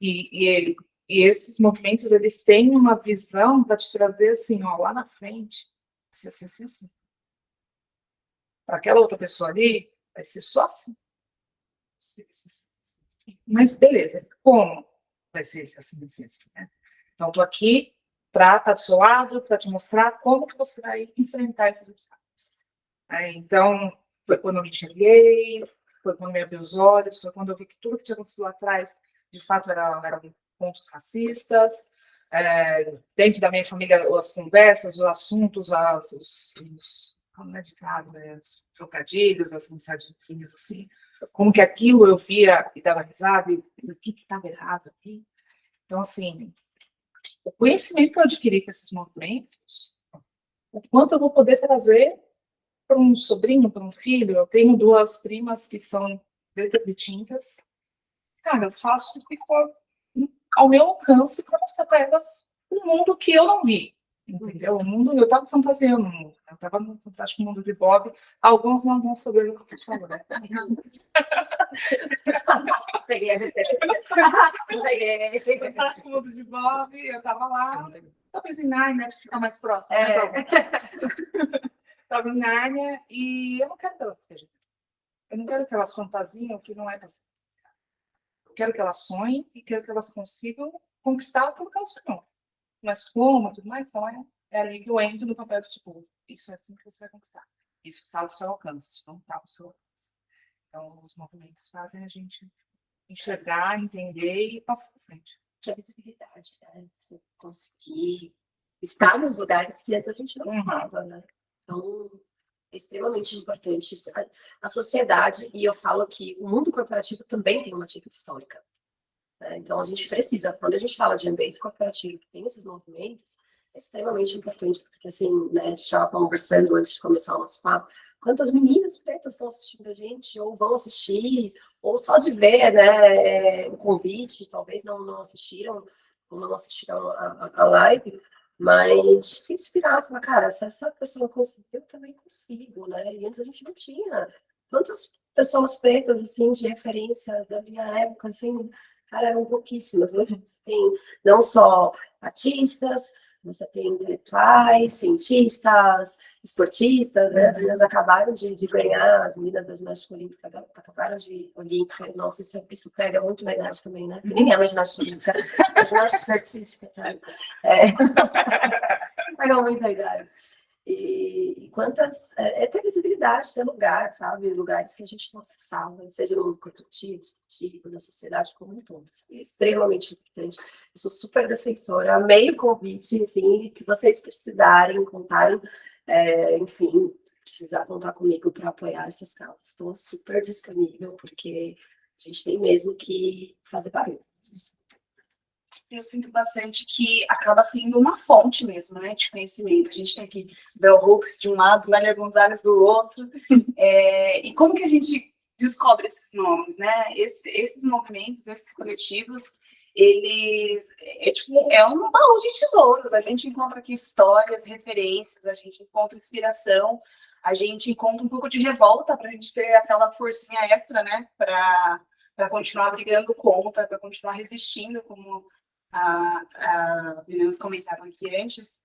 e esses movimentos, eles têm uma visão para te trazer assim, ó, lá na frente, assim. Para aquela outra pessoa ali, vai ser só assim. Mas beleza, como vai ser esse assim, né? Então, estou aqui para estar do seu lado, para te mostrar como que você vai enfrentar esses obstáculos. Então, foi quando eu me enxerguei, foi quando me abriu os olhos, foi quando eu vi que tudo que tinha acontecido lá atrás, de fato, eram pontos racistas. Dentro da minha família, as conversas, os assuntos, como é ditado, os trocadilhos, as mensagenzinhas assim, como que aquilo eu via e dava risada, e o que estava errado aqui. Então, assim, o conhecimento que eu adquiri com esses movimentos, o quanto eu vou poder trazer para um sobrinho, para um filho. Eu tenho 2 primas que são pretintas. Cara, eu faço o que for ao meu alcance para mostrar para elas um mundo que eu não vi, entendeu? O mundo, eu estava fantasiando no mundo, eu estava no fantástico mundo de Bob. Alguns não vão saber o que eu estou falando, né? Peguei a receita. Fantástico mundo de Bob, eu estava lá, talvez em Nárnia, para ficar mais próximo. Estava em Nárnia e eu não quero que ela seja. Eu não quero que elas fantasiem o que não é para ser. Eu quero que elas sonhem e quero que elas consigam conquistar aquilo que elas sonham. Mas como, tudo mais, então é ali que eu entro no papel de tipo, isso é assim que você vai conquistar. Isso está ao seu alcance, isso não está ao seu alcance. Então, os movimentos fazem a gente enxergar, entender e passar para frente. Que a visibilidade, né? Você conseguir estar nos lugares que antes a gente não estava, né? Então, é extremamente importante isso. A sociedade, e eu falo que o mundo corporativo também tem uma dívida histórica, né? Então, a gente precisa, quando a gente fala de ambiente corporativo que tem esses movimentos, é extremamente importante, porque assim, né, a gente estava conversando antes de começar o nosso papo, quantas meninas pretas estão assistindo a gente, ou vão assistir, ou só de ver, né, o convite, talvez não assistiram, ou não assistiram a live, mas se inspirar, falar, cara, se essa pessoa conseguiu, eu também consigo, né? E antes a gente não tinha. Quantas pessoas pretas, assim, de referência da minha época, assim, cara, eram pouquíssimas. Hoje você tem não só artistas, você tem intelectuais, cientistas, esportistas, né? As meninas acabaram de ganhar, as meninas da ginástica olímpica acabaram de olímpica. Nossa, isso pega muito na idade também, né? Ninguém é uma ginástica olímpica, a ginástica artística, cara. Isso pega muito na idade. E quantas... ter visibilidade, ter lugar, sabe? Lugares que a gente não acessava, seja no mundo corporativo, esportivo, na sociedade como um todo. É extremamente importante. Eu sou super defensora, amei o convite, assim, que vocês precisarem, contarem, enfim, precisar contar comigo para apoiar essas causas. Estou super disponível, porque a gente tem mesmo que fazer barulho. Eu sinto bastante que acaba sendo uma fonte mesmo, né, de conhecimento. A gente tem aqui Bell Hooks de um lado, Lélia Gonzalez do outro. E como que a gente descobre esses nomes, né? Esses movimentos, esses coletivos, eles é um baú de tesouros. A gente encontra aqui histórias, referências, a gente encontra inspiração, a gente encontra um pouco de revolta para a gente ter aquela forcinha extra, né, para continuar brigando contra, para continuar resistindo, como a meninas comentaram aqui antes.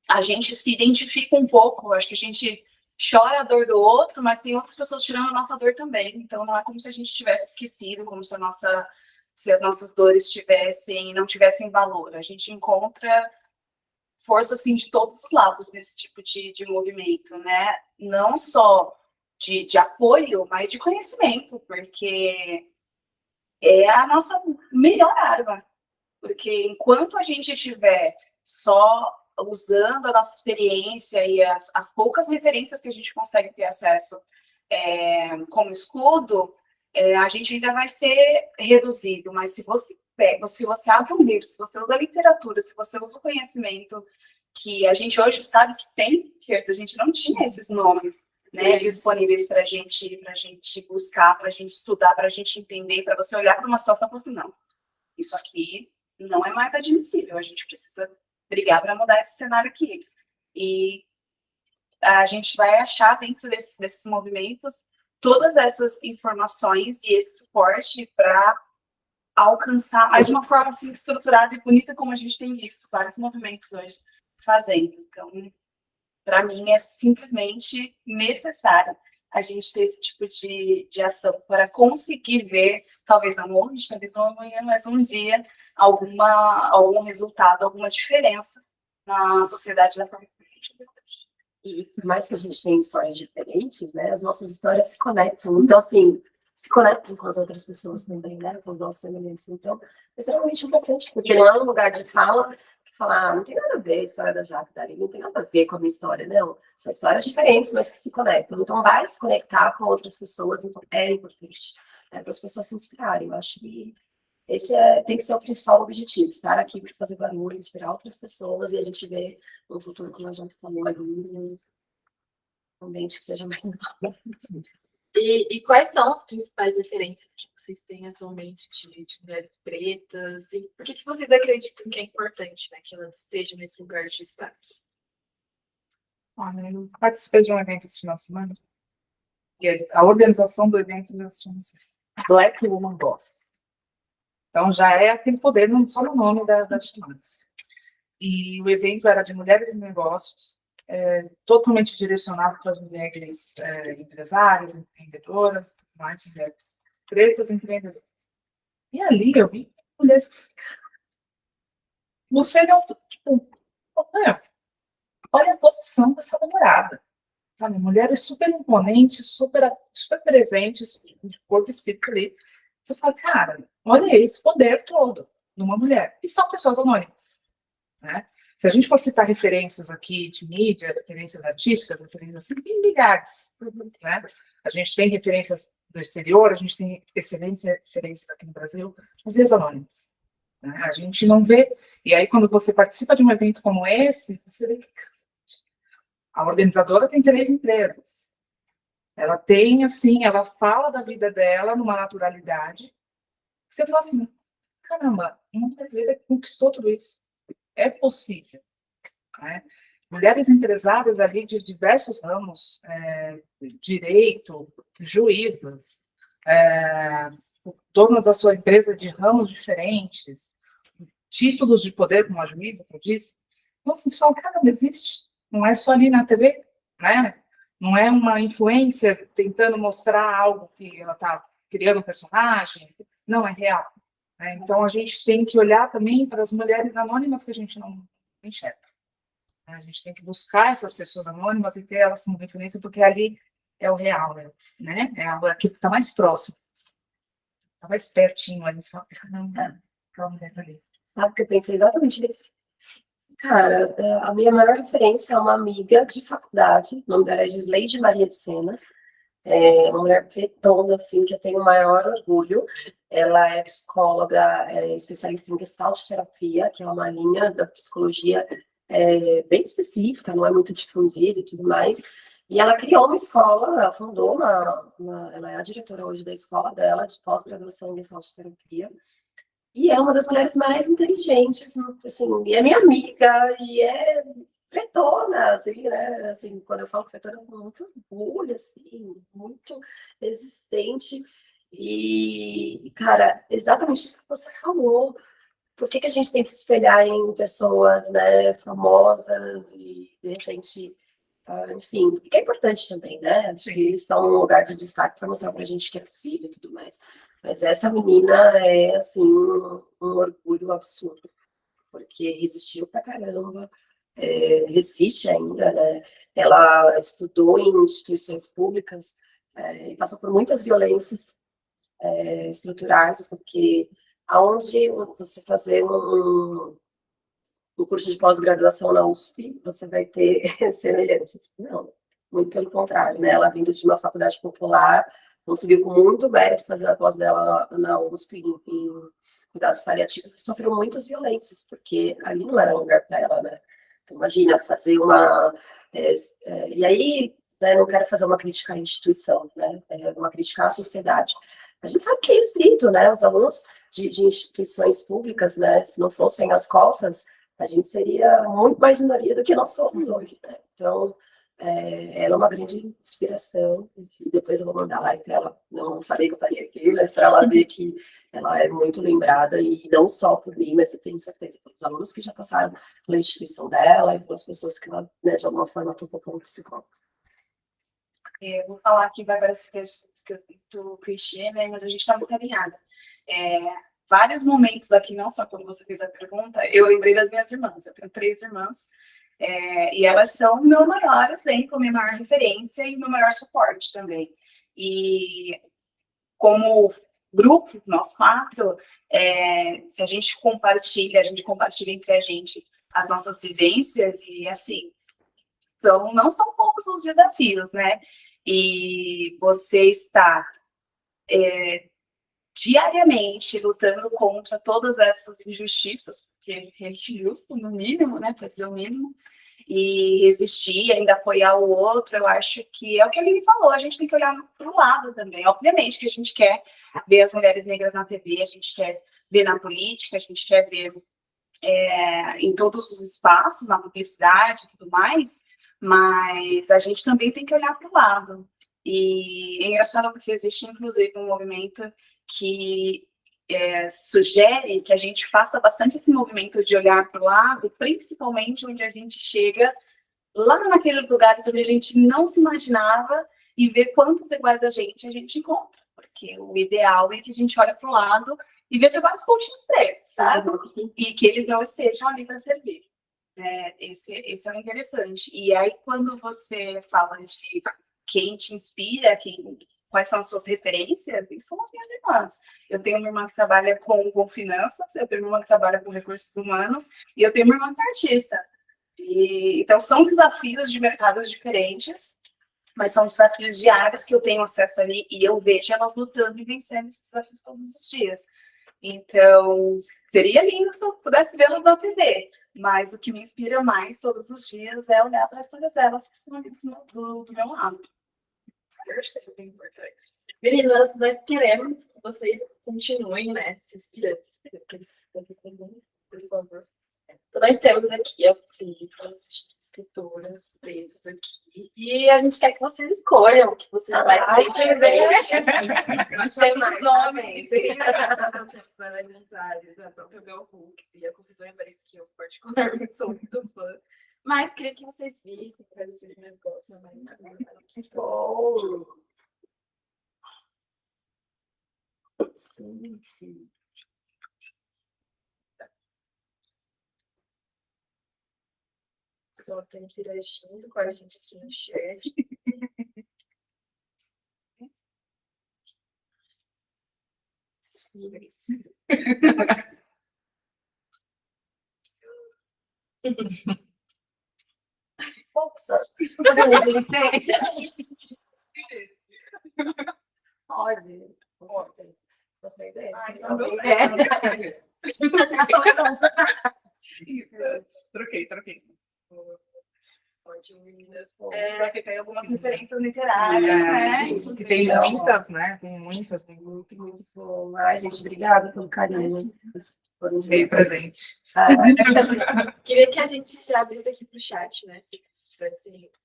A gente se identifica um pouco, acho que a gente chora a dor do outro, mas tem outras pessoas chorando a nossa dor também. Então não é como se a gente tivesse esquecido, como se as nossas dores não tivessem valor. A gente encontra força assim de todos os lados nesse tipo de movimento, né? Não só de apoio, mas de conhecimento, porque é a nossa melhor arma. Porque enquanto a gente estiver só usando a nossa experiência e as poucas referências que a gente consegue ter acesso como escudo, a gente ainda vai ser reduzido. Mas se você abre um livro, se você usa a literatura, se você usa o conhecimento que a gente hoje sabe que tem, que antes a gente não tinha esses nomes, né, disponíveis para a gente buscar, para a gente estudar, para a gente entender, para você olhar para uma situação e falar assim, não, isso aqui não é mais admissível, a gente precisa brigar para mudar esse cenário aqui. E a gente vai achar dentro desses movimentos todas essas informações e esse suporte para alcançar, mas de uma forma assim, estruturada e bonita, como a gente tem visto vários movimentos hoje fazendo. Então, para mim, é simplesmente necessário a gente ter esse tipo de ação para conseguir ver, talvez não hoje, talvez não amanhã, mas um dia, algum resultado, alguma diferença na sociedade da forma que a gente vê hoje. E por mais que a gente tenha histórias diferentes, né, as nossas histórias se conectam. Então, assim, se conectam com as outras pessoas também, né, com os nossos semelhantes. Então, é extremamente importante, porque não é um lugar de falar, não tem nada a ver a história da Jaque Dari, não tem nada a ver com a minha história, não. São histórias diferentes, mas que se conectam. Então, vai se conectar com outras pessoas, então é importante, né, para as pessoas se inspirarem. Eu acho que esse tem que ser o principal objetivo, estar aqui para fazer barulho, inspirar outras pessoas e a gente ver um futuro, como a gente falou ali, um ambiente que seja mais legal. E quais são as principais referências que vocês têm atualmente de mulheres pretas? E por que vocês acreditam que é importante, né, que elas estejam nesse lugar de destaque? Olha, eu participei de um evento esse final de semana, e a organização do evento chama-se Black Woman Boss. Então já tem poder só no nome das temáticas. E o evento era de mulheres em negócios, totalmente direcionado para as mulheres empresárias, empreendedoras, mais mulheres pretas empreendedoras. E ali eu vi mulheres que você não, tipo, olha a posição dessa namorada, sabe? Mulheres super imponentes, super presentes, de corpo e espírito ali. Você fala, cara, olha esse poder todo numa mulher. E são pessoas anônimas, né? Se a gente for citar referências aqui de mídia, referências artísticas, referências assim, tem milhares, né? A gente tem referências do exterior, a gente tem excelentes referências aqui no Brasil, às vezes anônimas, né? A gente não vê. E aí, quando você participa de um evento como esse, você vê que a organizadora tem 3 empresas. Ela tem, assim, ela fala da vida dela numa naturalidade. Você fala assim, caramba, uma mulher conquistou tudo isso. É possível, né? Mulheres empresárias ali de diversos ramos, direito, juízas, donas da sua empresa de ramos diferentes, títulos de poder, como a juíza que eu disse. Então, vocês falam, caramba, existe. Não é só ali na TV, né? Não é uma influencer tentando mostrar algo que ela está criando um personagem. Não, é real. Né? Então, a gente tem que olhar também para as mulheres anônimas que a gente não enxerga. A gente tem que buscar essas pessoas anônimas e ter elas como referência, porque ali é o real, né? É aquilo que está mais próximo. Está mais pertinho ali. Só, caramba, aquela mulher ali. Sabe que eu pensei exatamente nisso? Cara, a minha maior referência é uma amiga de faculdade, o nome dela é Gisleide Maria de Sena. É uma mulher pretona, assim, que eu tenho o maior orgulho. Ela é psicóloga, especialista em Gestalt terapia, que é uma linha da psicologia bem específica, não é muito difundida e tudo mais. E ela criou uma escola, ela fundou ela é a diretora hoje da escola dela, de pós-graduação em Gestalt terapia. E é uma das mulheres mais inteligentes, assim, e é minha amiga, e é pretona, assim, né? Assim, quando eu falo pretona, com muito orgulho, assim, muito resistente. E, cara, exatamente isso que você falou. Por que a gente tem que se espelhar em pessoas, né, famosas e, de repente, enfim, porque é importante também, né? Acho que eles são um lugar de destaque para mostrar pra gente que é possível e tudo mais. Mas essa menina é, assim, um orgulho absurdo, porque resistiu pra caramba, resiste ainda, né? Ela estudou em instituições públicas e passou por muitas violências estruturais, porque aonde você fazer um curso de pós-graduação na USP, você vai ter semelhantes. Não, muito pelo contrário, né? Ela vindo de uma faculdade popular, conseguiu com muito mérito fazer a pós dela na USP em cuidados paliativos e sofreu muitas violências, porque ali não era lugar para ela, né? Então, imagina, fazer uma... e aí, né, não quero fazer uma crítica à instituição, né? Uma crítica à sociedade. A gente sabe que é restrito, né? Os alunos de instituições públicas, né? Se não fossem as cotas, a gente seria muito mais minoria do que nós somos hoje, né? Então, ela é uma grande inspiração, e depois eu vou mandar lá para ela, não falei que eu estaria aqui, mas para ela ver que ela é muito lembrada, e não só por mim, mas eu tenho certeza pelos alunos que já passaram pela instituição dela e pelas pessoas que ela, né, de alguma forma, tocou como psicóloga. Eu vou falar aqui, vai parecer que eu tô clichê, né, mas a gente está muito alinhada. Vários momentos aqui, não só quando você fez a pergunta, eu lembrei das minhas irmãs, eu tenho 3 irmãs, e elas são o meu maior exemplo, minha maior referência e meu maior suporte também. E como grupo, nós 4, se a gente compartilha entre a gente as nossas vivências, e assim, não são poucos os desafios, né? E você está diariamente lutando contra todas essas injustiças, que é injusto, no mínimo, né? Para dizer o mínimo, e resistir, ainda apoiar o outro, eu acho que é o que ele falou, a gente tem que olhar para o lado também. Obviamente que a gente quer ver as mulheres negras na TV, a gente quer ver na política, a gente quer ver em todos os espaços, na publicidade e tudo mais, mas a gente também tem que olhar para o lado. E é engraçado porque existe, inclusive, um movimento que sugere que a gente faça bastante esse movimento de olhar para o lado, principalmente onde a gente chega lá naqueles lugares onde a gente não se imaginava e ver quantos iguais a gente encontra. Porque o ideal é que a gente olhe para o lado e veja vários pontinhos pretos, sabe? E que eles não estejam ali para servir. Esse é o interessante. E aí, quando você fala de quem te inspira, quais são as suas referências, e são as minhas irmãs. Eu tenho uma irmã que trabalha com finanças, eu tenho uma irmã que trabalha com recursos humanos, e eu tenho uma irmã que é artista. Então, são desafios de mercados diferentes, mas são desafios diários que eu tenho acesso ali, e eu vejo elas lutando e vencendo esses desafios todos os dias. Então, seria lindo se eu pudesse vê-las na TV, mas o que me inspira mais todos os dias é olhar para as histórias delas que estão ali do meu lado. Eu acho que isso é bem importante. Meninas, nós queremos que vocês continuem, né, se inspirando. Por favor. Então, nós temos aqui as escritoras pretas aqui. E a gente quer que vocês escolham o que vocês vai fazer. Nós temos nomes. A própria Bell Hooks e a Conceição Evaristo, que eu particularmente sou muito fã. Mas queria que vocês vissem quais os meus negócios. Que bom! Sim, sim. Só tem interagindo com a gente aqui no chat. Pode. Gostei desse. Então deu certo. Troquei. Ótimo, meninas. Porque tem algumas referências literárias, né? Que tem muitas, né? Tem muitas. Muito bom. Ai, gente, obrigada pelo carinho. Veio presente. Queria que a gente já abrisse aqui para o chat, né? Se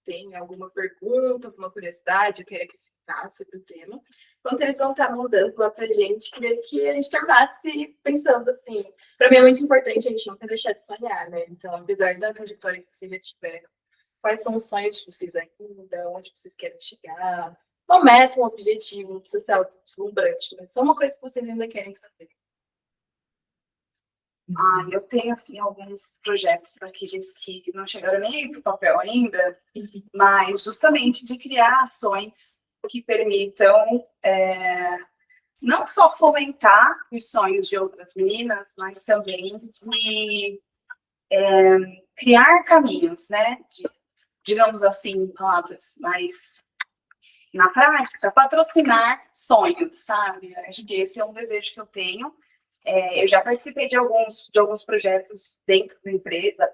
tem alguma pergunta, alguma curiosidade, queria que citasse sobre o tema. Enquanto eles vão estar mandando lá para a gente, queria que a gente terminasse pensando assim. Para mim é muito importante a gente nunca deixar de sonhar, né? Então, apesar da trajetória que vocês já tiveram, quais são os sonhos de vocês ainda, onde vocês querem chegar? Uma meta, um objetivo, não precisa ser algo deslumbrante, mas só uma coisa que vocês ainda querem fazer. Eu tenho, assim, alguns projetos daqueles que não chegaram nem para o papel ainda, mas justamente de criar ações que permitam não só fomentar os sonhos de outras meninas, mas também de criar caminhos, né? Digamos assim, em palavras mais na prática, patrocinar sonhos, sabe? Acho que esse é um desejo que eu tenho. Eu já participei de alguns projetos dentro da empresa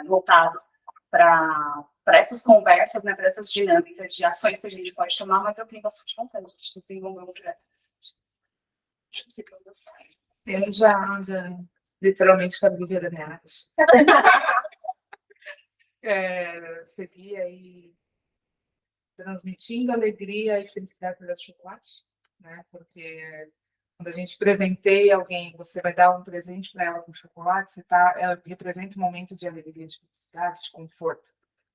voltado para essas conversas, né, para essas dinâmicas de ações que a gente pode tomar, mas eu tenho bastante vontade de desenvolver um projeto desse. Eu já literalmente quero viver da minha arte. Seguir aí transmitindo alegria e felicidade através do chocolate, né? Porque quando a gente presenteia alguém, você vai dar um presente para ela com chocolate, ela representa um momento de alegria, de felicidade, de conforto.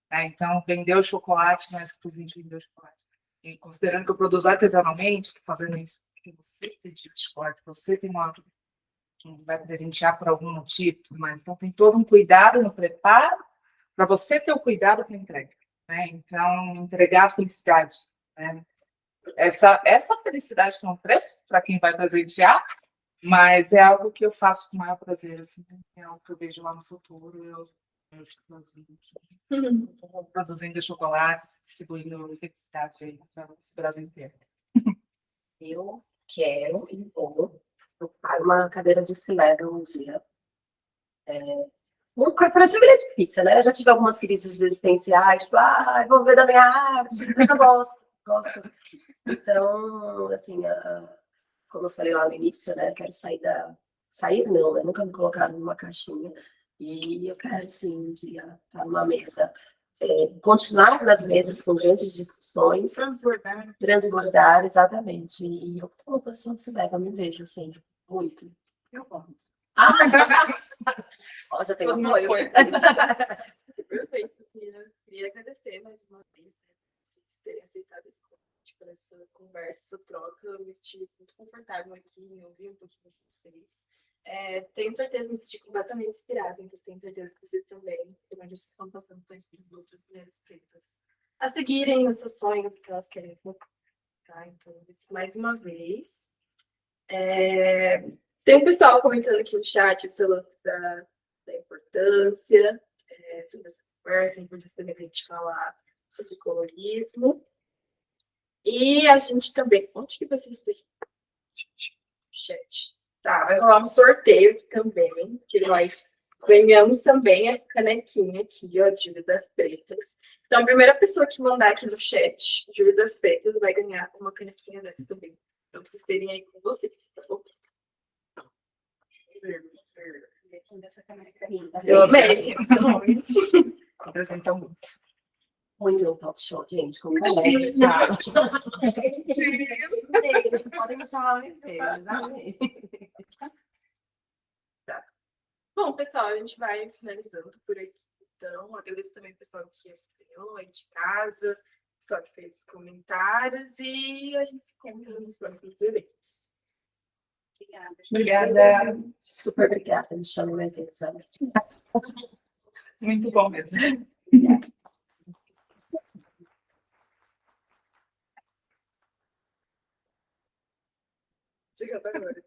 Né? Então, vender o chocolate não é simplesmente vender o chocolate. E considerando que eu produzo artesanalmente, estou fazendo isso porque você pediu chocolate, você tem uma que vai presentear por algum motivo, mas então tem todo um cuidado no preparo para você ter o cuidado com a entrega. Né? Então, entregar a felicidade. Né? Essa felicidade tem um preço para quem vai presentear, mas é algo que eu faço com o maior prazer. Assim, é algo que eu vejo lá no futuro. Eu estou produzindo chocolate, distribuindo felicidade aí para esse Brasil inteiro. Eu quero impor uma cadeira de cinema um dia. O corporativo é difícil, né? Eu já tive algumas crises existenciais, tipo, vou viver da minha arte, mas eu gosto. Então, assim, como eu falei lá no início, né? Eu quero sair não, né? Nunca me colocaram numa caixinha. E eu quero, assim, um dia estar numa mesa, continuar nas mesas com grandes discussões. Transbordar, exatamente. E eu, como posição de se deve, eu me vejo, assim, muito. Eu gosto. Já tem um apoio. Perfeito. Queria agradecer mais uma vez, né, vocês terem aceitado esse convite para essa conversa, essa troca. Eu me senti muito confortável aqui em ouvir um pouquinho de vocês. Tenho certeza, me senti completamente inspirada, então tenho certeza que vocês também, por onde vocês estão passando, estão inspirando outras mulheres pretas a seguirem os seus sonhos, o que elas querem voltar. Tá? Então, mais uma vez. Tem um pessoal comentando aqui no chat da importância, sobre essa conversa, a importância também da gente falar sobre colorismo. E a gente também. Onde que vai ser isso aqui? Chat. Tá, vai rolar um sorteio aqui também, que nós ganhamos também essa canequinha aqui, ó, de Vidas Pretas. Então, a primeira pessoa que mandar aqui no chat de Vidas Pretas vai ganhar uma canequinha dessa também. Pra vocês terem aí com vocês, tá bom? Dessa caneca. Eu amei, tem o seu nome. Representam muito. Muito no talk show, gente. Como é? Podem me chamar mais vezes, amém. Tá. Bom, pessoal, a gente vai finalizando por aqui. Então, agradeço também o pessoal que acompanhou aí de casa, o pessoal que fez os comentários e a gente se encontra nos próximos eventos. Obrigada. Super obrigada. Me chama mais vezes. Muito bom mesmo. Chega agora,